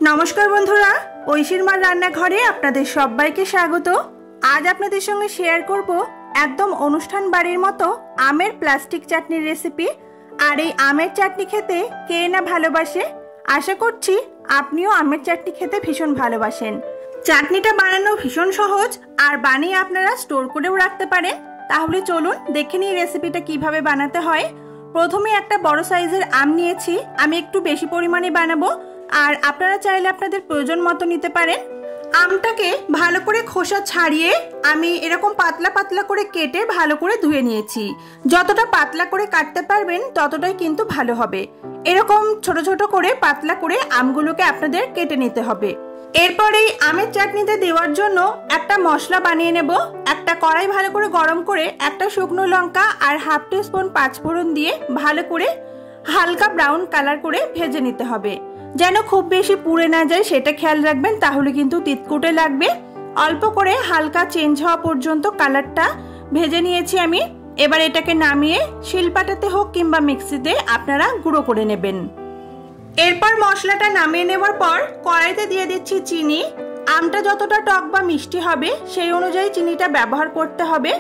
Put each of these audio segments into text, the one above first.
नमस्कार बंधुरा ঐশীর মার রান্নাঘরে আপনাদের সবাইকে স্বাগত। আজ আপনাদের সঙ্গে শেয়ার করব একদম অনুষ্ঠান বাড়ির মতো আমের প্লাস্টিক চাটনির রেসিপি। আর এই আমের চাটনি খেতে কে না ভালোবাসে, আশা করছি আপনিও আমের চাটনি খেতে ভীষণ ভালোবাসেন। চাটনিটা বানানো ভীষণ সহজ আর বানিয়ে আপনারা স্টোর করেও রাখতে পারেন। তাহলে চলুন দেখে নিই রেসিপিটা কিভাবে বানাতে হয়। প্রথমে একটা বড় সাইজের আম নিয়েছি, আমি একটু বেশি পরিমাণে বানাবো আর আপনারা চাইলে আপনাদের প্রয়োজন মতো নিতে পারেন। আমটাকে ভালো করে খোসা ছাড়িয়ে আমি এরকম পাতলা পাতলা করে কেটে ভালো করে ধুয়ে নিয়েছি। যতটা পাতলা করে কাটতে পারবেন ততটাই কিন্তু ভালো হবে। এরকম ছোট ছোট করে পাতলা করে আমগুলোকে আপনাদের কেটে নিতে হবে। এরপর এই আমের চাটনিতে দেওয়ার জন্য একটা মশলা বানিয়ে নেব। একটা কড়াই ভালো করে গরম করে একটা শুকনো লঙ্কা আর হাফ টিস্পুন পাঁচফোড়ন দিয়ে ভালো করে হালকা ব্রাউন কালার করে ভেজে নিতে হবে। যেন খুব বেশি পুড়ে না যায় সেটা খেয়াল রাখবেন, তাহলে কিন্তু তিতকুটে লাগবে। অল্প করে হালকা চেঞ্জ হওয়া পর্যন্ত কালারটা ভেজে নিয়েছি আমি। এবার এটাকে নামিয়ে শিলপাটাতে হোক কিংবা মিক্সিতে আপনারা গুঁড়ো করে নেবেন। এরপর মশলাটা নামিয়ে নেওয়ার পর কড়াইতে দিয়ে দিচ্ছি চিনি। আমটা যতটা টক বা মিষ্টি হবে সেই অনুযায়ী চিনিটা ব্যবহার করতে হবে।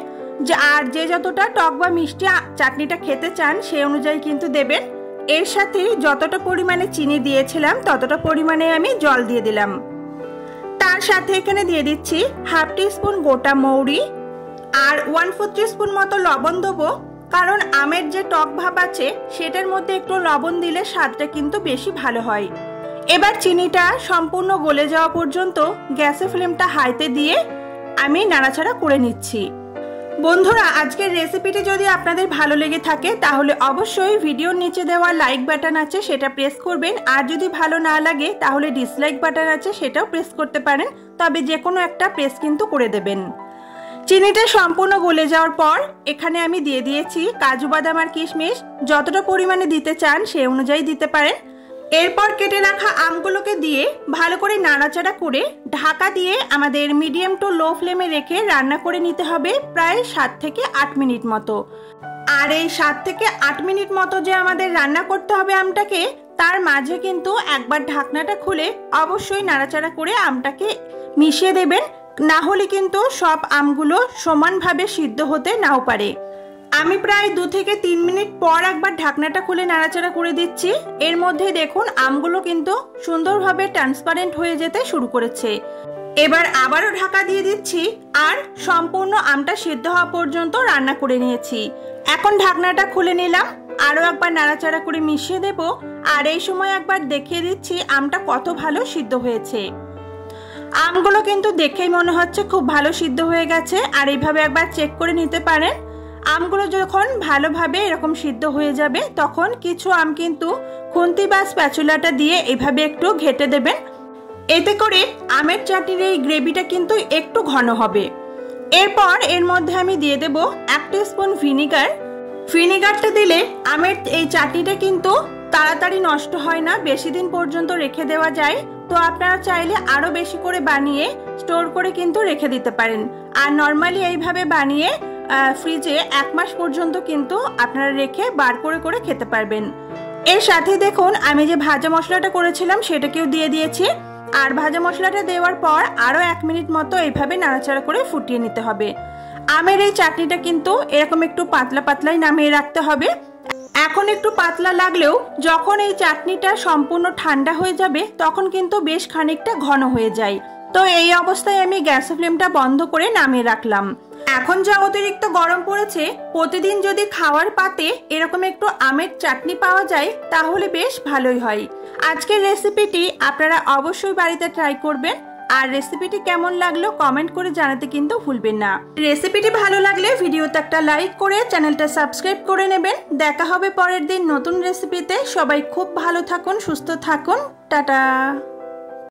আর যে যতটা টক বা মিষ্টি চাটনিটা খেতে চান সেই অনুযায়ী কিন্তু দেবেন। এর সাথে যতটা পরিমাণে চিনি দিয়েছিলাম ততটা পরিমাণে আমি জল দিয়ে দিলাম। তার সাথে এখানে দিয়ে দিচ্ছি হাফ টিস্পুন গোটা মৌরি আর 1/4 টিস্পুন মতো লবণ দেবো, কারণ আমের যে টক ভাব আছে সেটার মধ্যে একটু লবণ দিলে স্বাদটা কিন্তু বেশি ভালো হয়। এবার চিনিটা সম্পূর্ণ গলে যাওয়া পর্যন্ত গ্যাসের ফ্লেমটা হাইতে দিয়ে আমি নাড়াচাড়া করে নিচ্ছি। বন্ধুরা, আজকের রেসিপিটি যদি আপনাদের ভালো লেগে থাকে তাহলে অবশ্যই ভিডিওর নিচে দেওয়া লাইক বাটন আছে সেটা প্রেস করবেন। আর যদি ভালো না লাগে তাহলে ডিসলাইক বাটন আছে সেটাও প্রেস করতে পারেন, তবে যে কোনো একটা প্রেস কিন্তু করে দেবেন। চিনিটা সম্পূর্ণ গলে যাওয়ার পর এখানে আমি দিয়ে দিয়েছি কাজু বাদাম আর কিশমিশ। যতটা পরিমাণে দিতে চান সেই অনুযায়ী দিতে পারেন। এরপর কেটে রাখা আমগুলোকে দিয়ে ভালো করে নাড়াচাড়া করে ঢাকা দিয়ে আমাদের মিডিয়াম টু লো ফ্লেমে রেখে রান্না করে নিতে হবে প্রায় 7 থেকে 8 মিনিট মতো। আর এই 7 থেকে 8 মিনিট মতো যে আমাদের রান্না করতে হবে আমটাকে, তার মাঝে কিন্তু একবার ঢাকনাটা খুলে অবশ্যই নাড়াচাড়া করে আমটাকে মিশিয়ে দেবেন, না হলে কিন্তু সব আমগুলো সমানভাবে সিদ্ধ হতে নাও পারে। আমি প্রায় 2 থেকে 3 মিনিট পর একবার ঢাকনাটা খুলে নাড়াচাড়া করে দিচ্ছি। এর মধ্যে দেখুন আমগুলো কিন্তু সুন্দরভাবে ট্রান্সপারেন্ট হয়ে যেতে শুরু করেছে। এবার আবারও ঢাকা দিয়ে দিচ্ছি আর সম্পূর্ণ আমটা সিদ্ধ হওয়া পর্যন্ত রান্না করে নিয়েছি। এখন ঢাকনাটা খুলে নিলাম, আরও একবার নাড়াচাড়া করে মিশিয়ে দেব। আর এই সময় একবার দেখিয়ে দিচ্ছি আমটা কত ভালো সিদ্ধ হয়েছে। আমগুলো কিন্তু দেখেই মনে হচ্ছে খুব ভালো সিদ্ধ হয়ে গেছে। আর এইভাবে একবার চেক করে নিতে পারেন। আমগুলো যখন ভালোভাবে এরকম সিদ্ধ হয়ে যাবে তখন কিছু আম কিন্তু খুন্তি বা স্প্যাচুলাটা দিয়ে এভাবে একটু ঘেটে দেবেন। এতে করে আমের চাটনির এই গ্রেভিটা কিন্তু একটু ঘন হবে। এরপর এর মধ্যে আমি দিয়ে দেব 1 টিস্পুন ভিনিগার। ভিনিগারটা দিলে আমের এই চাটনিটা কিন্তু তাড়াতাড়ি নষ্ট হয় না, বেশি দিন পর্যন্ত রেখে দেওয়া যায়। তো আপনারা চাইলে আরো বেশি করে বানিয়ে স্টোর করে কিন্তু রেখে দিতে পারেন। আর নর্মালি এইভাবে বানিয়ে ফ্রিজে 1 মাস পর্যন্ত কিন্তু আপনারা রেখে বার করে করে খেতে পারবেন। এর সাথে দেখুন আমি যে ভাজা মশলাটা করেছিলাম সেটাকেও দিয়ে দিয়েছি। আর ভাজা মশলাটা দেওয়ার পর আরো 1 মিনিট মতো এইভাবে নাড়াচাড়া করে ফুটিয়ে নিতে হবে। আমের এই চাটনিটা কিন্তু এরকম একটু পাতলা পাতলাই নামিয়ে রাখতে হবে। এখন একটু পাতলা লাগলেও যখন এই চাটনিটা সম্পূর্ণ ঠান্ডা হয়ে যাবে তখন কিন্তু বেশ খানিকটা ঘন হয়ে যায়। তো এই অবস্থায় আমি গ্যাসের ফ্লেমটা বন্ধ করে নামিয়ে রাখলাম। এখন যা অতিরিক্ত গরম পড়েছে, প্রতিদিন যদি খাওয়ার পাতে এরকম একটু আমের চাটনি পাওয়া যায় তাহলে বেশ ভালোই হয়। আজকের রেসিপিটি আপনারা অবশ্যই বাড়িতে ট্রাই করবেন। আর রেসিপিটি কেমন লাগলো কমেন্ট করে জানাতে কিন্তু ভুলবেন না। রেসিপিটি ভালো লাগলে ভিডিওতে একটা লাইক করে চ্যানেলটা সাবস্ক্রাইব করে নেবেন। দেখা হবে পরের দিন নতুন রেসিপিতে। সবাই খুব ভালো থাকুন, সুস্থ থাকুন। টাটা।